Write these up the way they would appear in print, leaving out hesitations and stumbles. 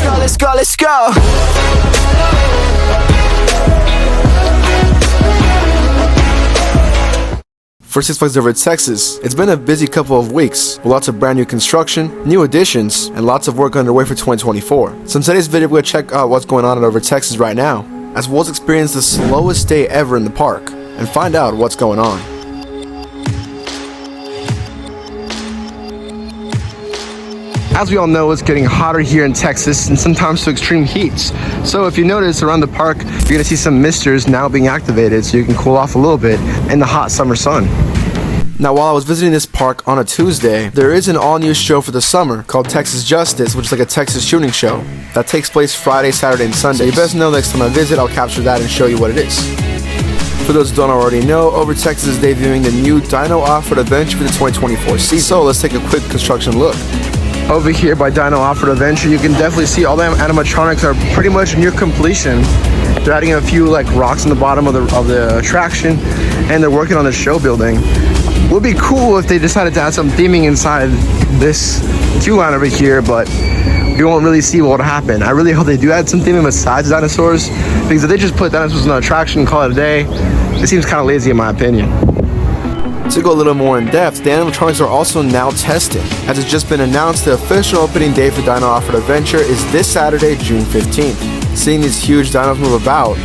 go, let's go, let's go. For Six Flags Over Texas, it's been a busy couple of weeks with lots of brand new construction, new additions, and lots of work underway for 2024. So in today's video, we're going to check out what's going on Over Texas right now, as well as experience the slowest day ever in the park, and find out what's going on. As we all know, it's getting hotter here in Texas and sometimes to extreme heats. So if you notice around the park, you're gonna see some misters now being activated so you can cool off a little bit in the hot summer sun. Now, while I was visiting this park on a Tuesday, there is an all-new show for the summer called Texas Justice, which is like a Texas shooting show that takes place Friday, Saturday, and Sunday. So you best know next time I visit, I'll capture that and show you what it is. For those who don't already know, Over Texas is debuting the new Dino Off-Road Adventure for the 2024 season. So let's take a quick construction look. Over here by Dino Off-Road Adventure, you can definitely see all the animatronics are pretty much near completion. They're adding a few like rocks in the bottom of the attraction, and they're working on the show building. It would be cool if they decided to add some theming inside this queue line over here, but we won't really see what will happen. I really hope they do add some theming besides dinosaurs, because if they just put dinosaurs in the attraction and call it a day, it seems kind of lazy in my opinion. To go a little more in depth, the animatronics are also now testing. As it's just been announced, the official opening day for Dino Off-Road Adventure is this Saturday, June 15th. Seeing these huge dinos move about,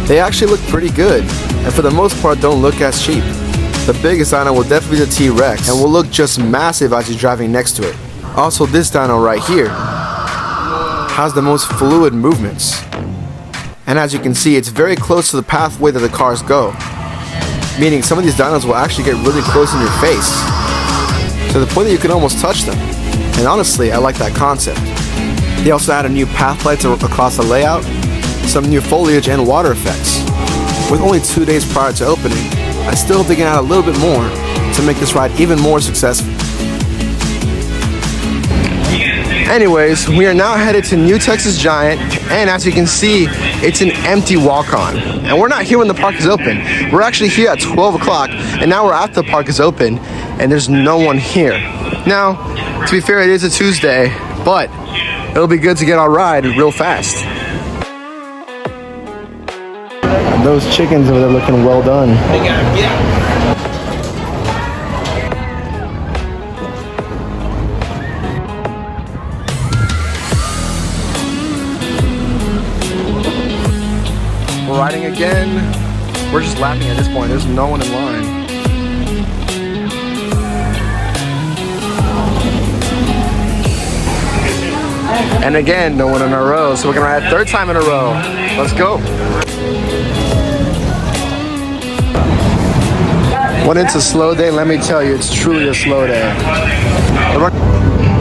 they actually look pretty good, and for the most part don't look as cheap. The biggest dino will definitely be the T-Rex, and will look just massive as you're driving next to it. Also, this dino right here has the most fluid movements. And as you can see, it's very close to the pathway that the cars go, meaning some of these dinos will actually get really close in your face, to the point that you can almost touch them. And honestly, I like that concept. They also added new path lights across the layout, some new foliage and water effects. With only 2 days prior to opening, I still hope they can add a little bit more to make this ride even more successful. Anyways, we are now headed to New Texas Giant, and as you can see, it's an empty walk-on. And we're not here when the park is open. We're actually here at 12 o'clock, and now we're after the park is open, and there's no one here. Now, to be fair, it is a Tuesday, but it'll be good to get our ride real fast. And those chickens over there looking well done. We're riding again. We're just laughing at this point. There's no one in line. And again, no one in a row. So we're gonna ride a third time in a row. Let's go. When it's a slow day, let me tell you, it's truly a slow day.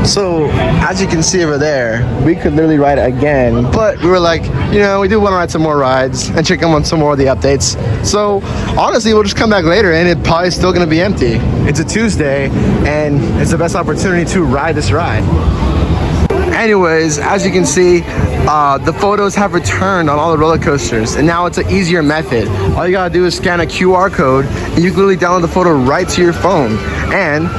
So, as you can see over there, we could literally ride it again, but we were like, you know, we do want to ride some more rides and check in on some more of the updates. So, honestly, we'll just come back later and it's probably still going to be empty. It's a Tuesday, and it's the best opportunity to ride this ride. Anyways, as you can see, the photos have returned on all the roller coasters, and now it's an easier method. All you gotta do is scan a QR code, and you can literally download the photo right to your phone. And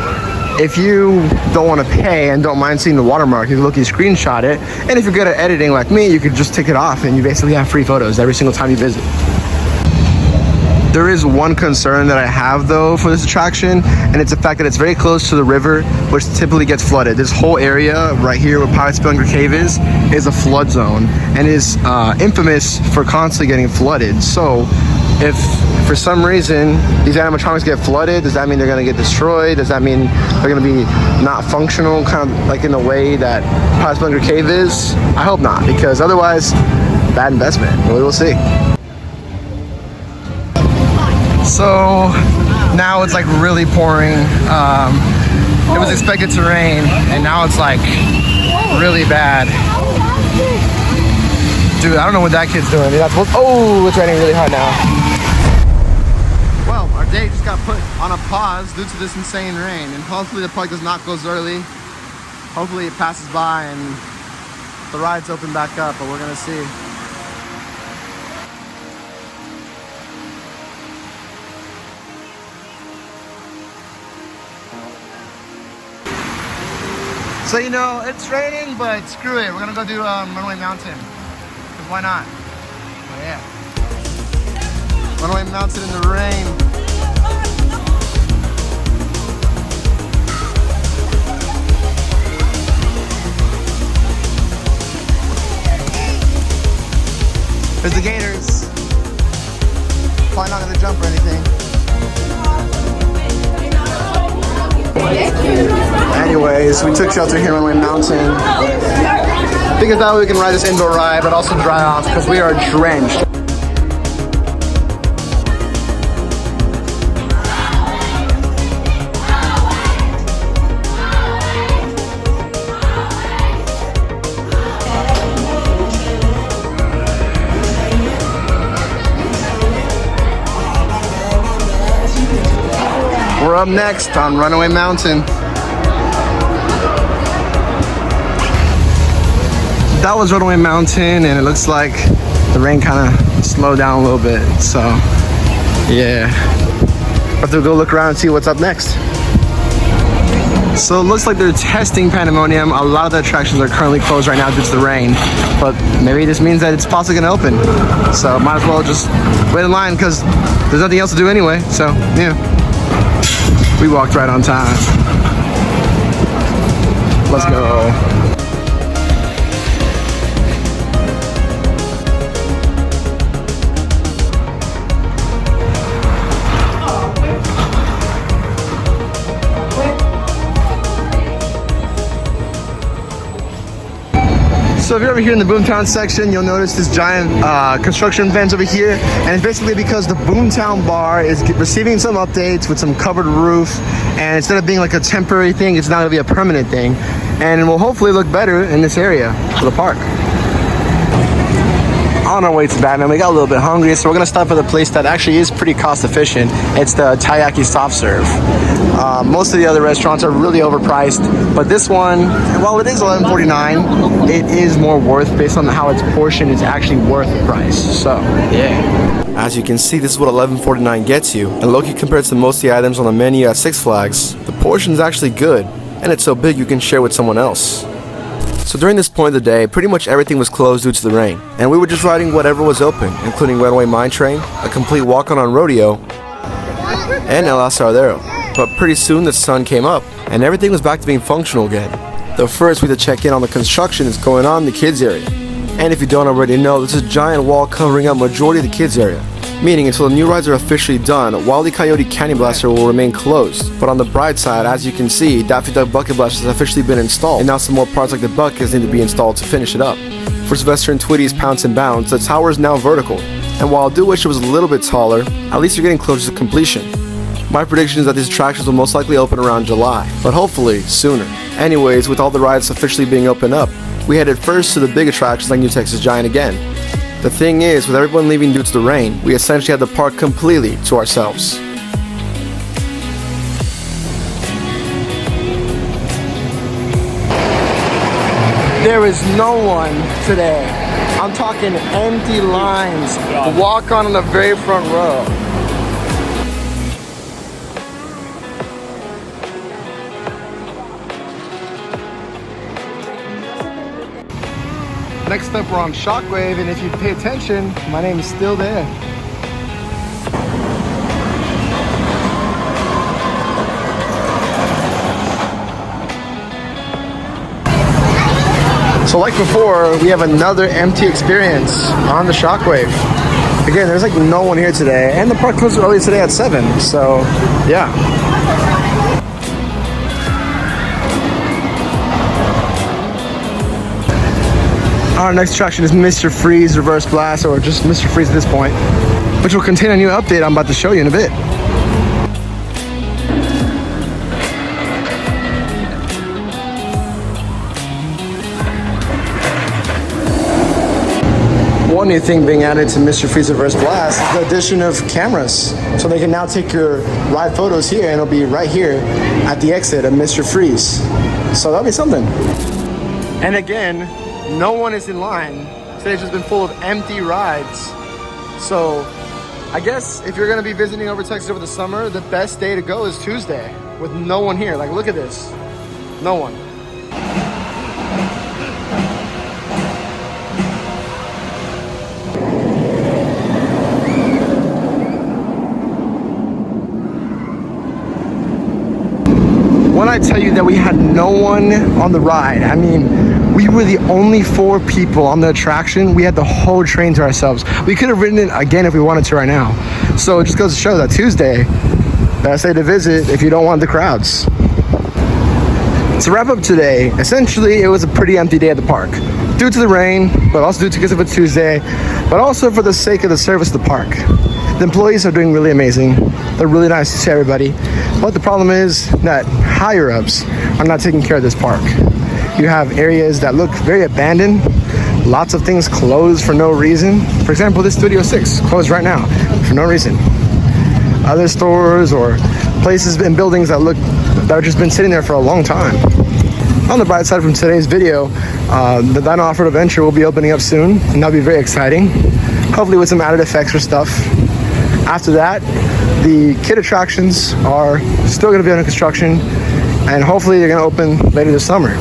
if you don't want to pay and don't mind seeing the watermark, you can look, you screenshot it. And if you're good at editing like me, you could just tick it off, and you basically have free photos every single time you visit. There is one concern that I have though for this attraction, and it's the fact that it's very close to the river, which typically gets flooded. This whole area right here where Pirate Spelunkra Cave is a flood zone, and is infamous for constantly getting flooded. So if for some reason these animatronics get flooded, does that mean they're gonna get destroyed? Does that mean they're gonna be not functional, kind of like in the way that Pirate Spelunkra Cave is? I hope not, because otherwise, bad investment. We'll see. So now it's like really pouring. It was expected to rain, and now it's like really bad. Dude, I don't know what that kid's doing. Oh, it's raining really hard now. Well, our day just got put on a pause due to this insane rain, and hopefully the park does not close early. Hopefully it passes by and the rides open back up, but we're gonna see. So you know, it's raining, but screw it. We're gonna go do Runaway Mountain. Cause why not? Oh, yeah. Runaway Mountain in the rain. There's the gators. Probably not gonna jump or anything. Anyways, we took shelter here on Runaway Mountain. Thinking that way we can ride this indoor ride, but also dry off because we are drenched. We're up next on Runaway Mountain. That was Runaway Mountain, and it looks like the rain kind of slowed down a little bit. So, yeah. Have to go look around and see what's up next. So it looks like they're testing Pandemonium. A lot of the attractions are currently closed right now due to the rain, but maybe this means that it's possibly gonna open. So might as well just wait in line because there's nothing else to do anyway. So, yeah. We walked right on time. Let's go. So if you're over here in the Boomtown section, you'll notice this giant construction vent over here, and it's basically because the Boomtown bar is receiving some updates with some covered roof, and instead of being like a temporary thing, it's now gonna be a permanent thing, and it will hopefully look better in this area for the park. On our way to Batman, we got a little bit hungry, so we're gonna stop at a place that actually is pretty cost efficient. It's the Taiyaki Soft Serve. Most of the other restaurants are really overpriced, but this one, while it is $11.49, it is more worth based on how it's portioned. It's actually worth the price. So, yeah. As you can see, this is what $11.49 gets you, and low-key compared to most of the items on the menu at Six Flags, the portion is actually good, and it's so big you can share with someone else. So during this point of the day, pretty much everything was closed due to the rain, and we were just riding whatever was open, including Runaway Mine Train, a complete walk-on on Rodeo, and El Asadero. But pretty soon the sun came up, and everything was back to being functional again. Though first we had to check in on the construction that's going on in the kids area. And if you don't already know, there's a giant wall covering up majority of the kids area. Meaning until the new rides are officially done, Wile E. Coyote Canyon Blaster will remain closed. But on the bright side, as you can see, Daffy Duck Bucket Blaster has officially been installed, and now some more parts like the buckets need to be installed to finish it up. For Sylvester and Tweety's Pounce and Bounce, the tower is now vertical, and while I do wish it was a little bit taller, at least you're getting closer to completion. My prediction is that these attractions will most likely open around July, but hopefully sooner. Anyways, with all the rides officially being opened up, we headed first to the big attractions like New Texas Giant again. The thing is, with everyone leaving due to the rain, we essentially had the park completely to ourselves. There is no one today. I'm talking empty lines. Walk on the very front row. Next up, we're on Shockwave, and if you pay attention, my name is still there. So like before, we have another empty experience on the Shockwave. Again, there's like no one here today, and the park closed early today at 7, so yeah. Our next attraction is Mr. Freeze Reverse Blast, or just Mr. Freeze at this point, which will contain a new update I'm about to show you in a bit. One new thing being added to Mr. Freeze Reverse Blast is the addition of cameras. So they can now take your ride photos here, and it'll be right here at the exit of Mr. Freeze. So that'll be something. And again, no one is in line. Today's just been full of empty rides. So I guess if you're gonna be visiting over Texas over the summer, the best day to go is Tuesday with no one here. Like, look at this, no one. I tell you that we had no one on the ride? I mean, we were the only 4 people on the attraction. We had the whole train to ourselves. We could have ridden it again if we wanted to right now. So it just goes to show that Tuesday, best day to visit if you don't want the crowds. To wrap up today, essentially it was a pretty empty day at the park. Due to the rain, but also due to because of a Tuesday, but also for the sake of the service of the park. The employees are doing really amazing. They're really nice to everybody. But the problem is that higher-ups are not taking care of this park. You have areas that look very abandoned, lots of things closed for no reason. For example, this Studio 6 closed right now for no reason. Other stores or places and buildings that have just been sitting there for a long time. On the bright side from today's video, the Dino Off-Road Adventure will be opening up soon, and that'll be very exciting. Hopefully with some added effects or stuff. After that, the kid attractions are still going to be under construction, and hopefully they're going to open later this summer.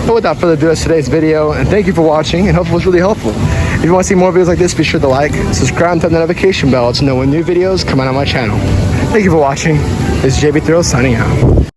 But without further ado, that's today's video, and thank you for watching, and hopefully it was really helpful. If you want to see more videos like this, be sure to like, subscribe, and tap the notification bell to know when new videos come out on my channel. Thank you for watching. This is JB Thrills signing out.